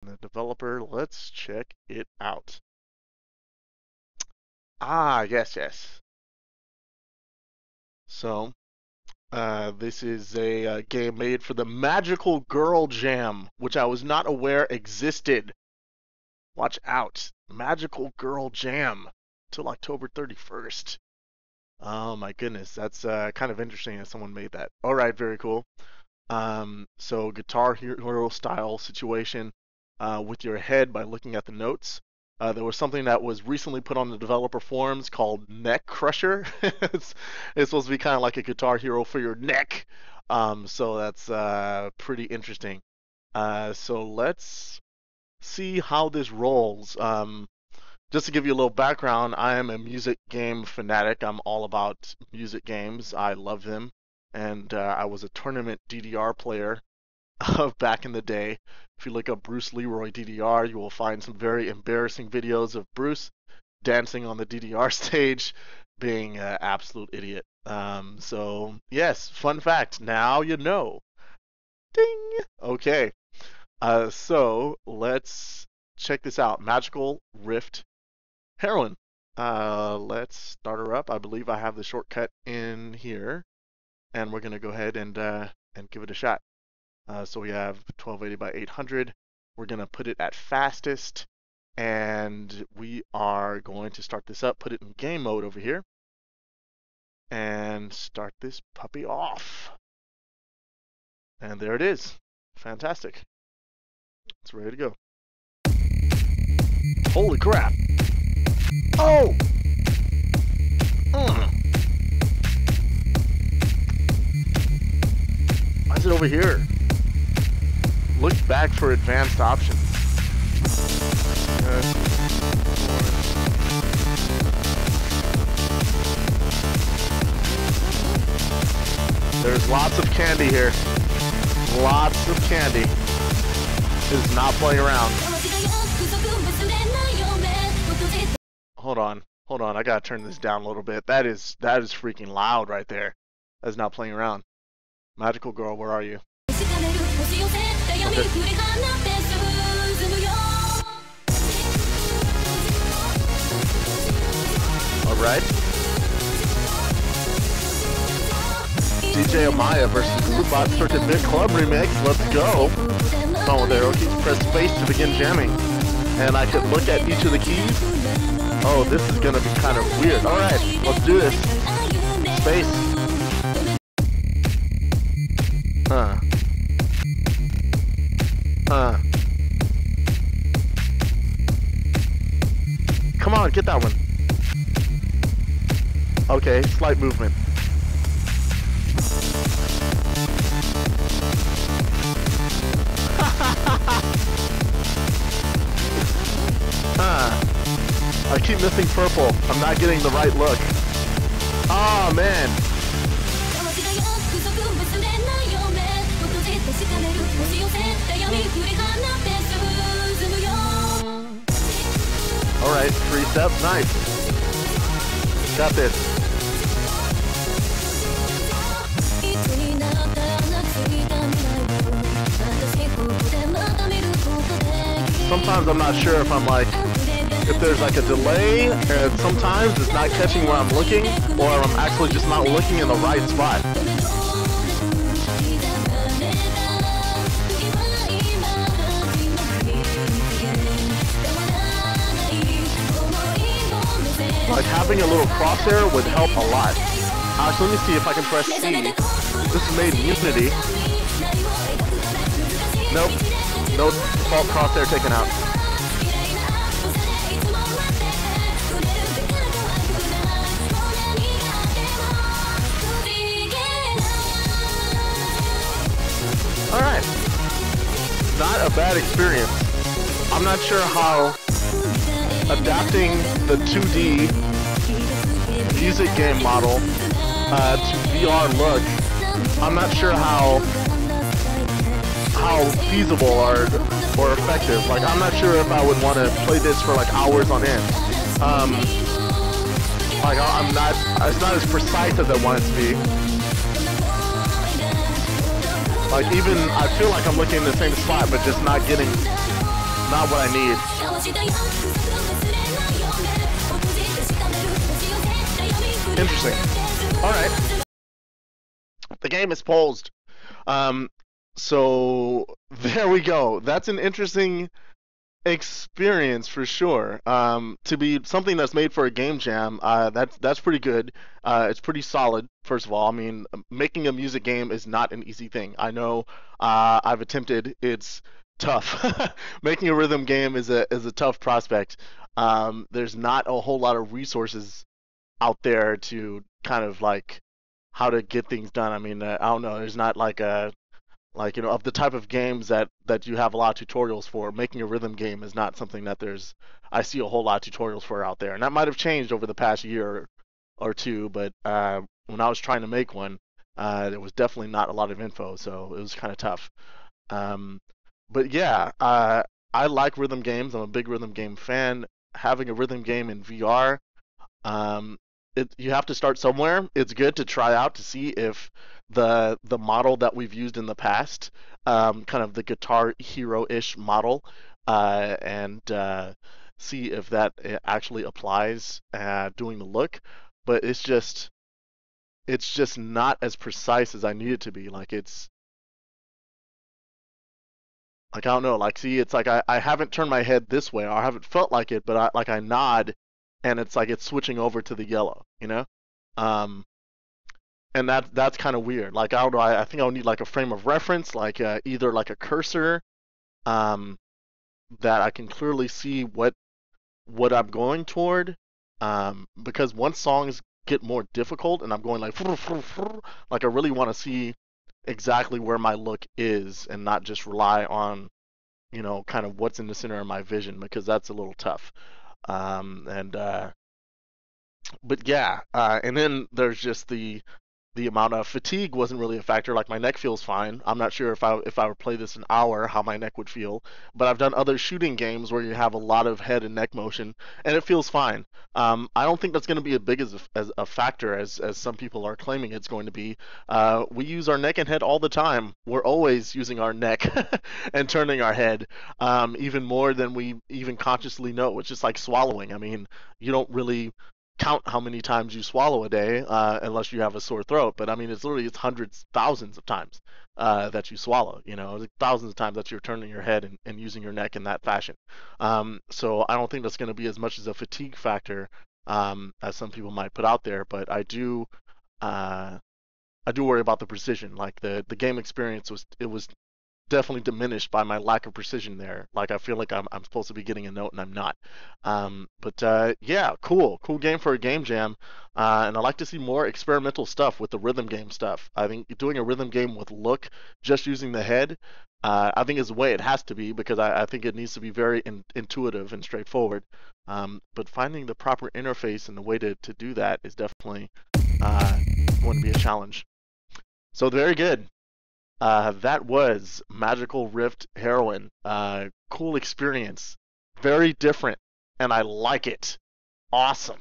The developer, let's check it out. Ah, yes, yes. So, this is a game made for the Magical Girl Jam, which I was not aware existed. Watch out. Magical Girl Jam till October 31st. Oh my goodness, that's kind of interesting that someone made that. All right, very cool. So Guitar Hero style situation with your head by looking at the notes. There was something that was recently put on the developer forums called Neck Crusher. it's supposed to be kind of like a Guitar Hero for your neck. So that's pretty interesting. So let's see how this rolls. Just to give you a little background, I am a music game fanatic. I'm all about music games. I love them. And I was a tournament DDR player back in the day. If you look up Bruce Leroy DDR, you will find some very embarrassing videos of Bruce dancing on the DDR stage, being an absolute idiot. So, yes, fun fact. Now you know. Ding! Okay. So, let's check this out. Magical Rift Heroine. Let's start her up. I believe I have the shortcut in here, and we're gonna go ahead and give it a shot. So we have 1280 by 800. We're gonna put it at fastest, and we are going to start this up. Put it in game mode over here, and start this puppy off. And there it is. Fantastic. It's ready to go. Holy crap! Oh! Why is it over here? Look back for advanced options. There's lots of candy here. Lots of candy. This is not playing around. Hold on. Hold on. I gotta turn this down a little bit. That is freaking loud right there. That's not playing around. Magical girl, where are you? Okay. Alright. DJ Amaya versus Groovebot Circuit Big Club Remix. Let's go. Come on there, okay. Press space to begin jamming. And I could look at each of the keys. Oh, this is gonna be kind of weird. Alright, let's do this. Space. Come on, get that one. Okay, slight movement. I keep missing purple. I'm not getting the right look. Oh man. Alright, 3 steps, nice. Got this. Sometimes I'm not sure if I'm like, if there's like a delay, and sometimes it's not catching where I'm looking, or I'm actually just not looking in the right spot. Like having a little crosshair would help a lot. Actually, let me see if I can press C. This is made in Unity. Nope. No default crosshair taken out. Alright. Not a bad experience. I'm not sure how adapting the 2D music game model to VR look, I'm not sure how feasible or effective. Like, I'm not sure if I would want to play this for like hours on end. Like, it's not as precise as I want it to be. Like, even, I feel like I'm looking in the same spot, but just not getting not what I need. Interesting. All right. The game is paused. So there we go. That's an interesting experience for sure. To be something that's made for a game jam, that's pretty good. It's pretty solid. First of all, I mean, making a music game is not an easy thing. I know. I've attempted. It's tough. Making a rhythm game is a tough prospect. There's not a whole lot of resources out there to kind of like how to get things done. I mean, I don't know. There's not like a like of the type of games that you have a lot of tutorials for. Making a rhythm game is not something that there's I see a whole lot of tutorials for out there, and that might have changed over the past year or two. But when I was trying to make one, there was definitely not a lot of info, so it was kind of tough. Um, but yeah, I like rhythm games. I'm a big rhythm game fan. Having a rhythm game in VR, um, you have to start somewhere. It's good to try out to see if the model that we've used in the past, kind of the Guitar Hero-ish model, and see if that actually applies doing the look. But it's just not as precise as I need it to be. Like it's like I don't know. Like see, it's like I haven't turned my head this way, or I haven't felt like it, but I nod, and it's like it's switching over to the yellow. Um, and that's kind of weird. Like I don't know. I think I'll need like a frame of reference, like either like a cursor, um, that I can clearly see what I'm going toward. Because once songs get more difficult and I'm going like like I really want to see exactly where my look is and not just rely on kind of what's in the center of my vision because that's a little tough. And But yeah, and then there's just the amount of fatigue wasn't really a factor. Like my neck feels fine. I'm not sure if I would play this an hour how my neck would feel. But I've done other shooting games where you have a lot of head and neck motion, and it feels fine. I don't think that's going to be as big as a factor as some people are claiming it's going to be. We use our neck and head all the time. We're always using our neck and turning our head, even more than we even consciously know. It's just like swallowing. I mean, you don't really count how many times you swallow a day unless you have a sore throat. But I mean, it's hundreds, thousands of times that you swallow. Like thousands of times that you're turning your head and using your neck in that fashion. So I don't think that's going to be as much as a fatigue factor as some people might put out there. But uh, I do worry about the precision. Like the game experience was definitely diminished by my lack of precision there. Like I feel like I'm supposed to be getting a note and I'm not. But yeah, cool game for a game jam. And I like to see more experimental stuff with the rhythm game stuff. I think doing a rhythm game with look, just using the head, I think is the way it has to be because I think it needs to be very intuitive and straightforward. But finding the proper interface and the way to do that is definitely going to be a challenge. So very good. That was Magical Rift Heroine. Cool experience. Very different, and I like it. Awesome.